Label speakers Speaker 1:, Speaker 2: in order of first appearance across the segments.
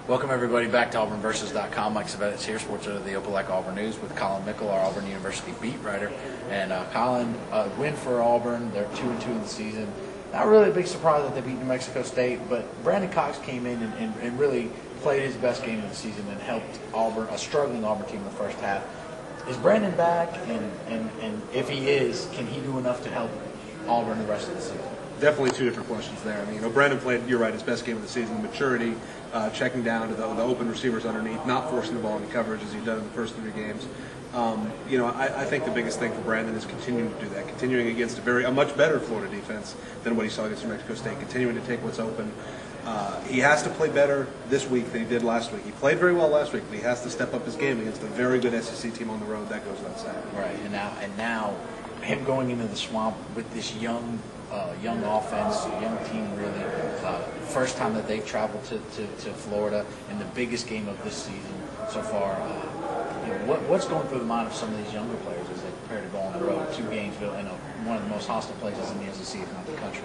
Speaker 1: Welcome everybody back to AuburnVersus.com. Mike Szvetitz here, sports editor of the Opelika-Auburn News with Collin Mickle, our Auburn University beat writer. And Collin, win for Auburn. They're 2-2 in the season. Not really a big surprise that they beat New Mexico State, but Brandon Cox came in and really played his best game of the season and helped Auburn, a struggling Auburn team in the first half. Is Brandon back? And if he is, can he do enough to help Auburn the rest of the season?
Speaker 2: Definitely two different questions there. I mean, Brandon played, you're right, his best game of the season. Maturity, checking down to the open receivers underneath, not forcing the ball into coverage as he'd done in the first 3 games. I think the biggest thing for Brandon is continuing to do that, continuing against a much better Florida defense than what he saw against New Mexico State, continuing to take what's open. He has to play better this week than he did last week. He played very well last week, but he has to step up his game against a very good SEC team on the road. That goes without saying.
Speaker 1: Right, and now him going into the swamp with this young offense, young team really. First time that they've traveled to Florida in the biggest game of this season so far. What's going through the mind of some of these younger players as they prepare to go on the road to Gainesville, in one of the most hostile places in the SEC, if not the country?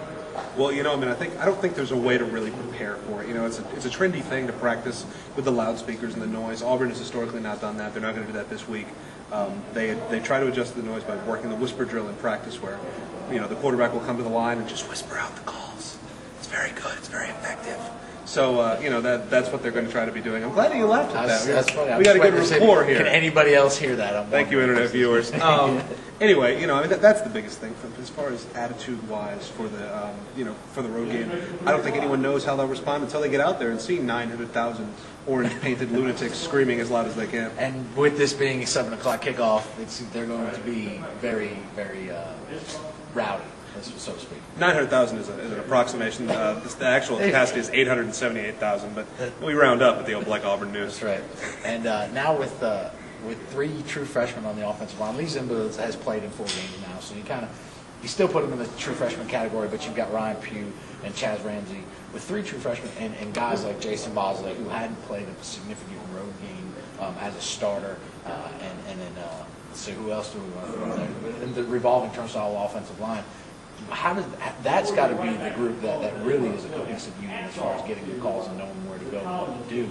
Speaker 2: Well, I don't think there's a way to really prepare for it. It's a trendy thing to practice with the loudspeakers and the noise. Auburn has historically not done that. They're not going to do that this week. They try to adjust the noise by working the whisper drill in practice, where the quarterback will come to the line and just whisper out the calls. It's very good. It's very effective. So that's what they're going to try to be doing. I'm glad that you laughed at that.
Speaker 1: That's funny.
Speaker 2: We got a good rapport here.
Speaker 1: Can anybody else hear that?
Speaker 2: Thank you, internet viewers. Anyway, that's the biggest thing as far as attitude-wise for the road game. I don't think anyone knows how they'll respond until they get out there and see 900,000 orange-painted lunatics screaming as loud as they can.
Speaker 1: And with this being a 7 o'clock kickoff, they're going to be very, very rowdy, so to speak.
Speaker 2: 900,000 is an approximation. The actual capacity is 878,000, but we round up at the Opelika-Auburn News.
Speaker 1: That's right. And now with 3 true freshmen on the offensive line, Lee Zimba has played in 4 games now, so you still put him in the true freshman category, but you've got Ryan Pugh and Chaz Ramsey with 3 true freshmen and guys like Jason Bosley, who hadn't played a significant road game as a starter, and then let's see, who else do we want to throw there? In the revolving turnstile offensive line. That's got to be the group that really is a cohesive unit as far as getting the calls and knowing where to go and what to do.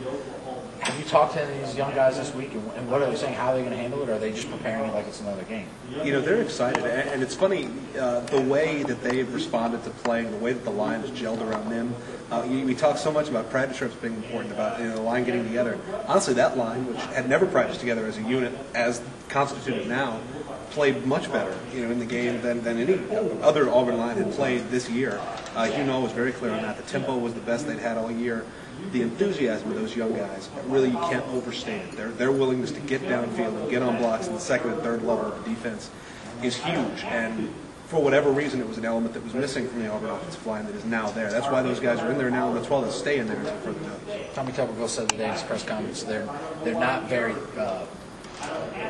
Speaker 1: Have you talked to any of these young guys this week, and what are they saying? How are they going to handle it? Or are they just preparing it like it's another game?
Speaker 2: They're excited, and it's funny the way that they've responded to playing, the way that the line has gelled around them. We talk so much about practice trips being important, about the line getting together. Honestly, that line, which had never practiced together as a unit, as constituted now, played much better, in the game than any other Auburn line had played this year. Hugh Null was very clear on that. The tempo was the best they'd had all year. The enthusiasm of those young guys, really, you can't overstate it. Their willingness to get downfield and get on blocks in the second and third level of the defense is huge. And for whatever reason, it was an element that was missing from the Auburn offensive line that is now there. That's why those guys are in there now, and that's why they'll stay in there until further notice.
Speaker 1: Tommy Tuberville said today in his press conference they're not very.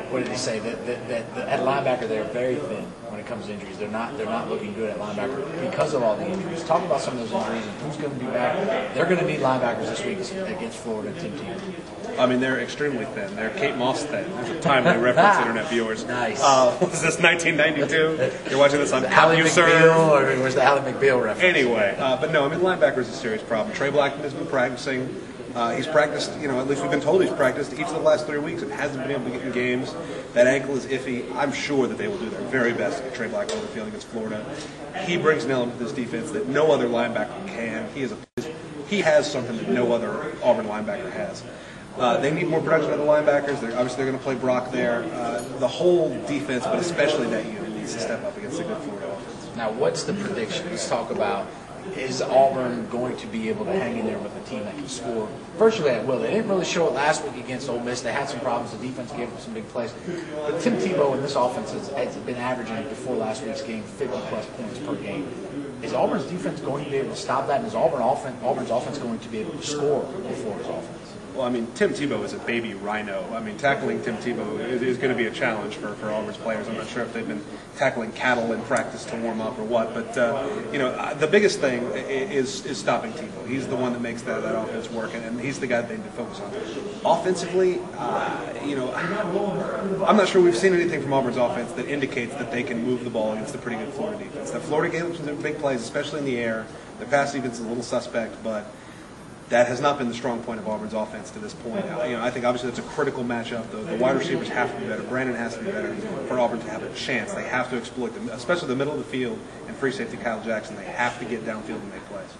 Speaker 1: What did he say? That at linebacker they're very thin when it comes to injuries. They're not looking good at linebacker because of all the injuries. Talk about some of those injuries and who's going to be back. They're going to need linebackers this week against Florida and Tim Tebow.
Speaker 2: I mean, they're extremely thin. They're Kate Moss thin. There's a timely reference, internet viewers.
Speaker 1: Nice.
Speaker 2: Was this 1992? You're watching this on
Speaker 1: Ally McBeal, or was the Ally McBeal reference?
Speaker 2: Anyway, but no, linebacker is a serious problem. Trey Blackman has been practicing. He's practiced, at least we've been told he's practiced each of the last 3 weeks and hasn't been able to get in games. That ankle is iffy. I'm sure that they will do their very best to get Trey Blackman on the field against Florida. He brings an element to this defense that no other linebacker can. He has something that no other Auburn linebacker has. They need more production out of the linebackers. They're going to play Brock there. The whole defense, but especially that unit, needs to step up against a good Florida offense.
Speaker 1: Now, what's the prediction? Let's talk about, is Auburn going to be able to hang in there with a team that can score virtually at will? They didn't really show it last week against Ole Miss. They had some problems. The defense gave them some big plays. But Tim Tebow in this offense has been averaging, before last week's game, 50-plus points per game. Is Auburn's defense going to be able to stop that? And is Auburn's offense going to be able to score with Florida's offense?
Speaker 2: Well, Tim Tebow is a baby rhino. Tackling Tim Tebow is going to be a challenge for Auburn's players. I'm not sure if they've been tackling cattle in practice to warm up or what, but the biggest thing is stopping Tebow. He's the one that makes that offense work, and he's the guy that they need to focus on. Offensively, I'm not sure we've seen anything from Auburn's offense that indicates that they can move the ball against a pretty good Florida defense. That Florida gave them some big plays, especially in the air. Their pass defense is a little suspect, but That has not been the strong point of Auburn's offense to this point. I think obviously that's a critical matchup. The wide receivers have to be better. Brandon has to be better for Auburn to have a chance. They have to exploit them, especially the middle of the field and free safety Kyle Jackson. They have to get downfield and make plays.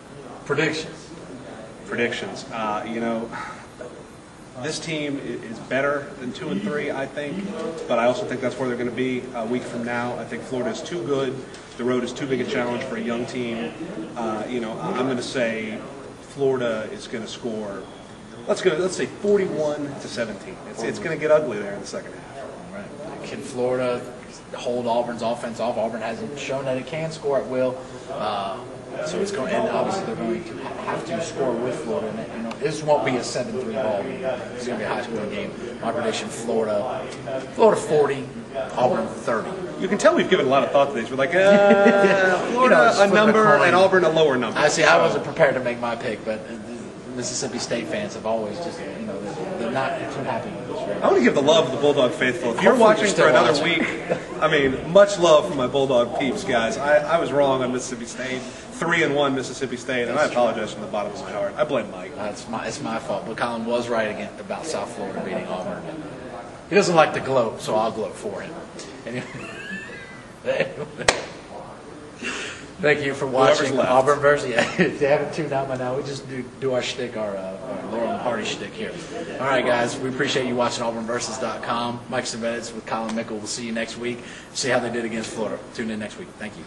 Speaker 2: Predictions. This team is better than 2 and 3, I think, but I also think that's where they're going to be a week from now. I think Florida is too good. The road is too big a challenge for a young team. I'm going to say Florida is going to score. Let's say 41-17. It's going to get ugly there in the second half.
Speaker 1: Right. Can Florida hold Auburn's offense off? Auburn hasn't shown that it can score at will. So it's going, and obviously they're going to have to score with Florida. And, this won't be a 7-3 ball game. It's going to be a high-scoring game. My prediction: Florida 40, Auburn 30.
Speaker 2: You can tell we've given a lot of thought to these. We're like, Florida a number and Auburn a lower number.
Speaker 1: I wasn't prepared to make my pick, but Mississippi State fans have always just, they're not too happy with this. Right?
Speaker 2: I want to give the love to the Bulldog faithful. If you're watching for another week, much love for my Bulldog peeps, guys. I was wrong on Mississippi State. 3-1 Mississippi State, and I apologize from the bottom of my heart. I blame Mike.
Speaker 1: It's my fault, but Collin was right again about South Florida beating Auburn. He doesn't like to gloat, so I'll gloat for him. Thank you for watching Auburn versus. They haven't tuned out by now. We just do our shtick, our Laurel and Hardy shtick here. All right, guys. We appreciate you watching AuburnVersus.com. Mike Szvetitz with Collin Mickle. We'll see you next week. See how they did against Florida. Tune in next week. Thank you.